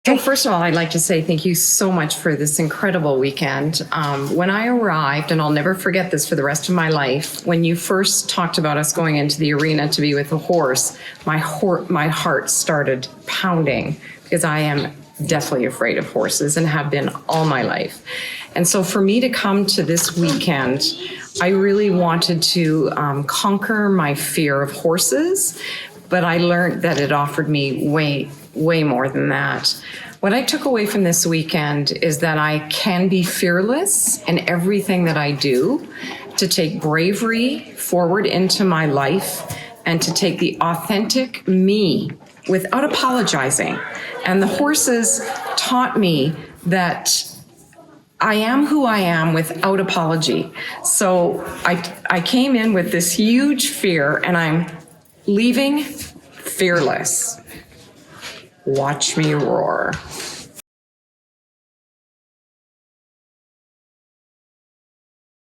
So first of all, I'd like to say thank you so much for this incredible weekend. When I arrived, and I'll never forget this for the rest of my life, when you first talked about us going into the arena to be with a horse, my heart started pounding because I am deathly afraid of horses and have been all my life. And so for me to come to this weekend, I really wanted to conquer my fear of horses, but I learned that it offered me way more than that. What I took away from this weekend is that I can be fearless in everything that I do, to take bravery forward into my life and to take the authentic me without apologizing. And the horses taught me that I am who I am without apology. So I came in with this huge fear and I'm leaving fearless. Watch me roar.